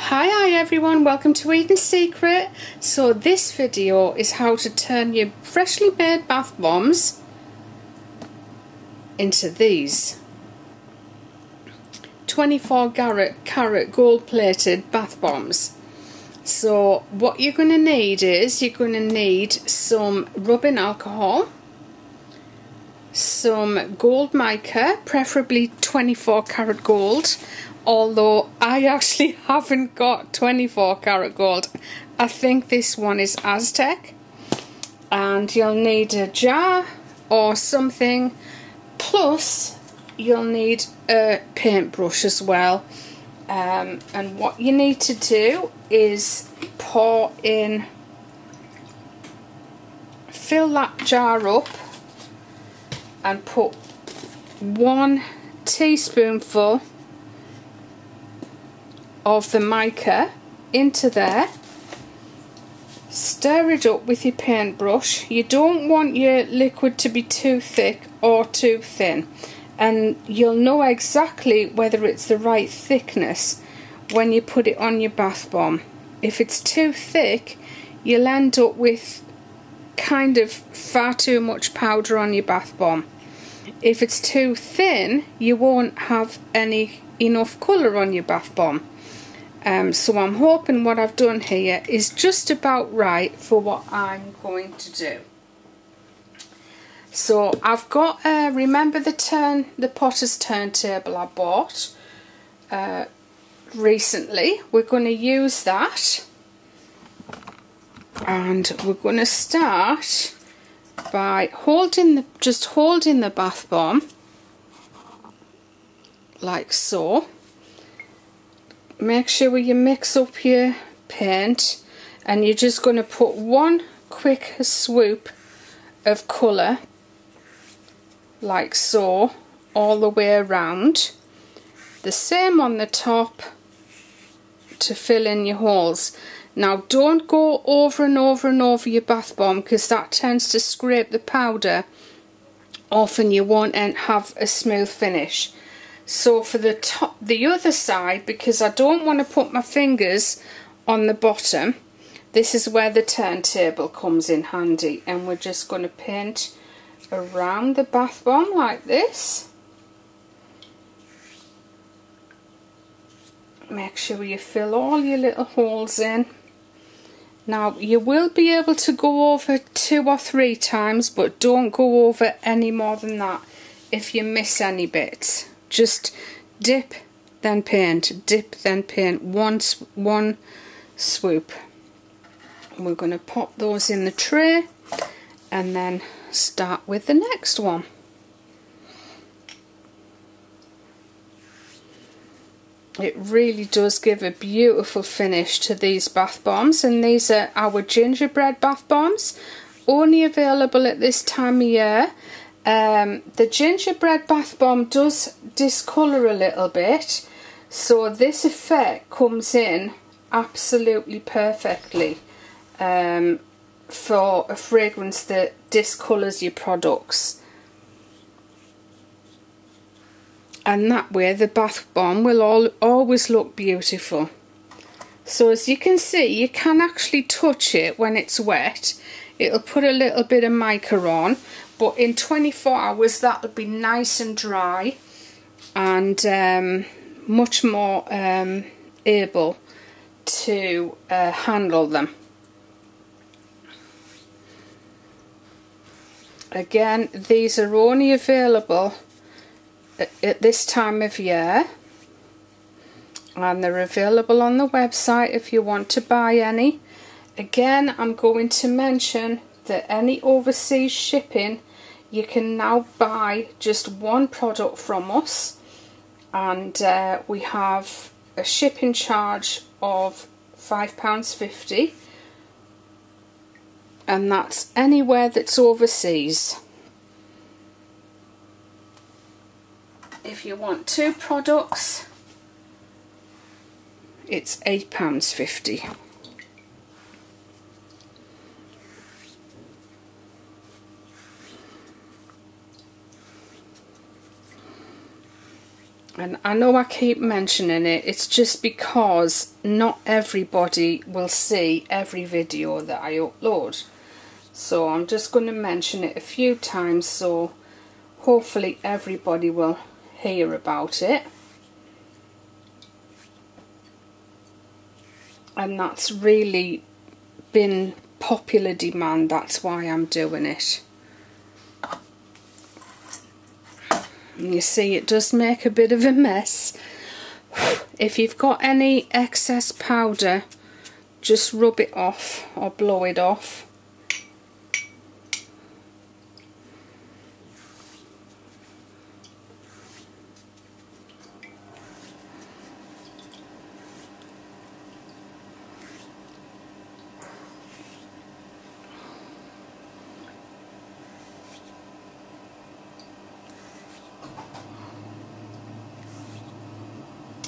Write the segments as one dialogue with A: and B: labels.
A: Hi everyone, welcome to Eden's Secret. So this video is how to turn your freshly made bath bombs into these 24 carat gold plated bath bombs. So what you're going to need is some rubbing alcohol, some gold mica, preferably 24 karat gold, although I actually haven't got 24 karat gold. I think this one is Aztec. And you'll need a jar or something, plus you'll need a paintbrush as well. And what you need to do is fill that jar up and put 1 teaspoonful of the mica into there. Stir it up with your paintbrush. You don't want your liquid to be too thick or too thin, and you'll know exactly whether it's the right thickness when you put it on your bath bomb. If it's too thick, you'll end up with kind of far too much powder on your bath bomb. If it's too thin, you won't have enough colour on your bath bomb. So I'm hoping what I've done here is just about right for what I'm going to do. So I've got, remember the potter's turntable I bought recently. We're going to use that, and we're going to start by just holding the bath bomb like so. Make sure you mix up your paint, and you're just going to put one quick swoop of colour like so all the way around. The same on the top to fill in your holes. Now don't go over and over and over your bath bomb, because that tends to scrape the powder off and you won't have a smooth finish. So for the other side, because I don't want to put my fingers on the bottom, this is where the turntable comes in handy, and we're just going to paint around the bath bomb like this. Make sure you fill all your little holes in. Now you will be able to go over 2 or 3 times, but don't go over any more than that if you miss any bits. Just dip, then paint, dip, then paint, one swoop. We're going to pop those in the tray and then start with the next one. It really does give a beautiful finish to these bath bombs, and these are our gingerbread bath bombs, only available at this time of year. The gingerbread bath bomb does discolour a little bit, so this effect comes in absolutely perfectly for a fragrance that discolours your products. And that way the bath bomb will always look beautiful. So as you can see, you can actually touch it when it's wet. It'll put a little bit of mica on, but in 24 hours that'll be nice and dry and much more able to handle them. Again, these are only available at this time of year, and they're available on the website if you want to buy any. Again, I'm going to mention that any overseas shipping, you can now buy just one product from us, and we have a shipping charge of £5.50, and that's anywhere that's overseas. If you want 2 products, it's £8.50. And I know I keep mentioning it, it's just because not everybody will see every video that I upload. So I'm just going to mention it a few times so hopefully everybody will hear about it. And that's really been popular demand, that's why I'm doing it. And you see it does make a bit of a mess. If you've got any excess powder, just rub it off or blow it off.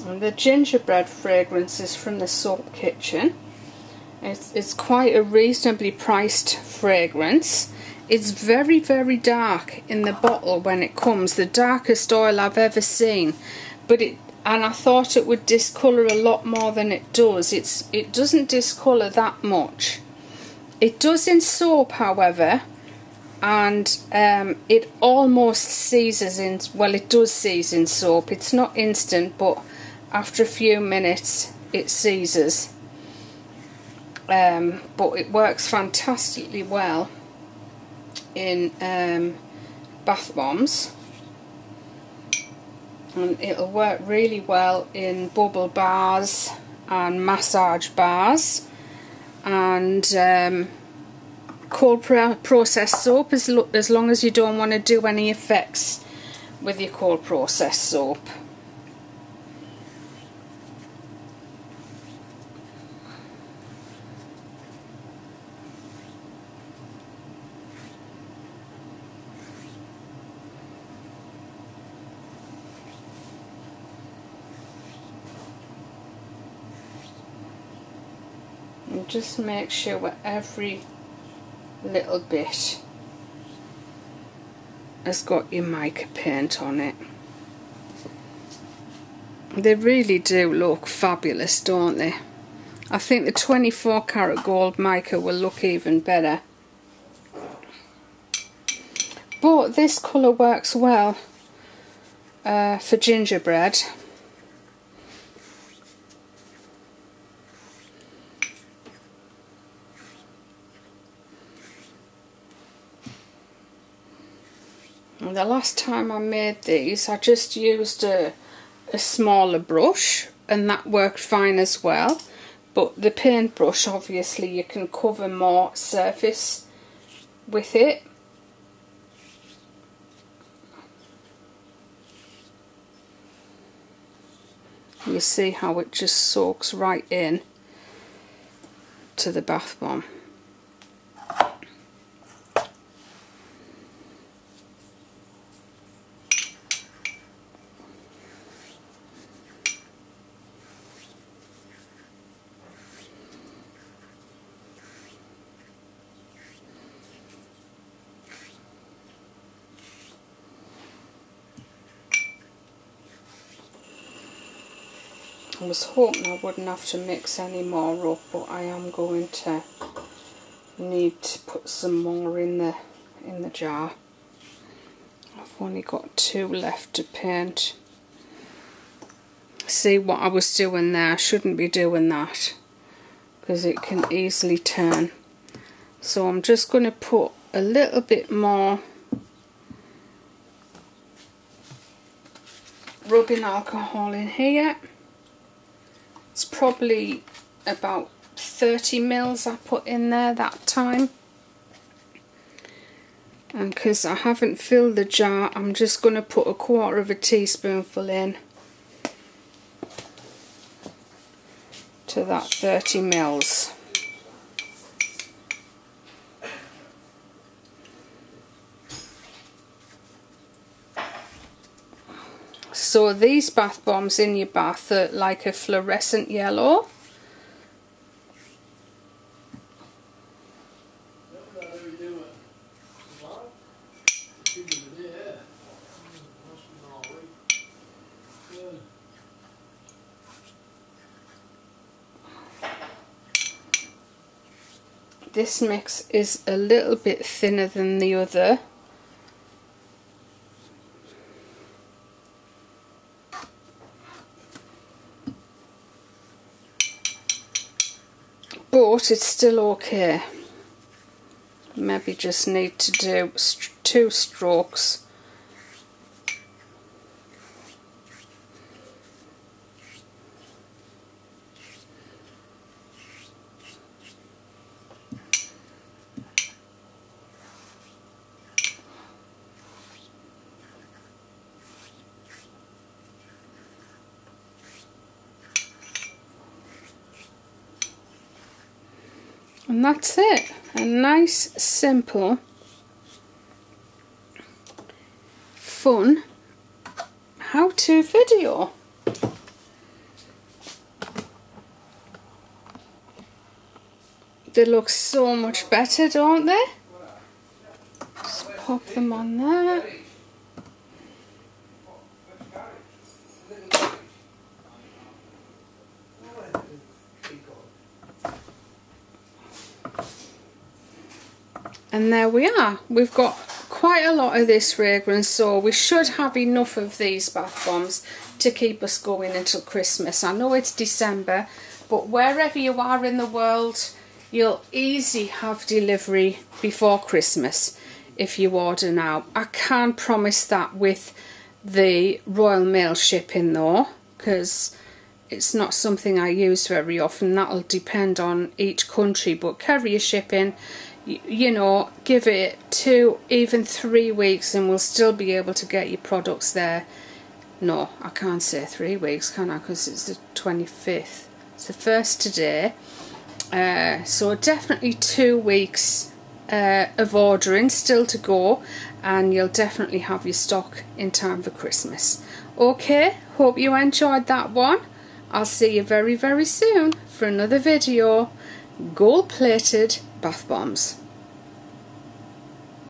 A: And the gingerbread fragrance is from the Soap Kitchen. It's quite a reasonably priced fragrance. It's very, very dark in the bottle when it comes, the darkest oil I've ever seen. And I thought it would discolour a lot more than it does. It doesn't discolour that much. It does in soap, however, and it almost seizes in, well, it does seize in soap. It's not instant, but after a few minutes it seizes. But it works fantastically well in bath bombs, and it'll work really well in bubble bars and massage bars and cold processed soap, as long as you don't want to do any effects with your cold processed soap. And just make sure every little bit has got your mica paint on it. They really do look fabulous, don't they? I think the 24 karat gold mica will look even better. But this colour works well for gingerbread. And the last time I made these, I just used a smaller brush, and that worked fine as well. But the paintbrush, obviously, you can cover more surface with it. You see how it just soaks right in to the bath bomb. I was hoping I wouldn't have to mix any more up, but I am going to need to put some more in the jar. I've only got 2 left to paint. See what I was doing there? I shouldn't be doing that because it can easily turn. So I'm just going to put a little bit more rubbing alcohol in here. It's probably about 30 mils I put in there that time. And because I haven't filled the jar, I'm just going to put 1/4 teaspoonful in to that 30 mils. So these bath bombs in your bath are like a fluorescent yellow. this mix is a little bit thinner than the other. But it's still okay. Maybe just need to do 2 strokes. And that's it. A nice, simple, fun how-to video. They look so much better, don't they? Just pop them on there. And there we are. We've got quite a lot of this fragrance, so we should have enough of these bath bombs to keep us going until Christmas. I know it's December, but wherever you are in the world, you'll easily have delivery before Christmas if you order now. I can't promise that with the Royal Mail shipping though, because it's not something I use very often. That'll depend on each country, but courier shipping, you know, give it 2, even 3 weeks and we'll still be able to get your products there. No, I can't say 3 weeks, can I? Because it's the 25th. It's the 1st today. So definitely 2 weeks of ordering still to go, and you'll definitely have your stock in time for Christmas. Okay, hope you enjoyed that one. I'll see you very, very soon for another video. Gold-plated bath bombs.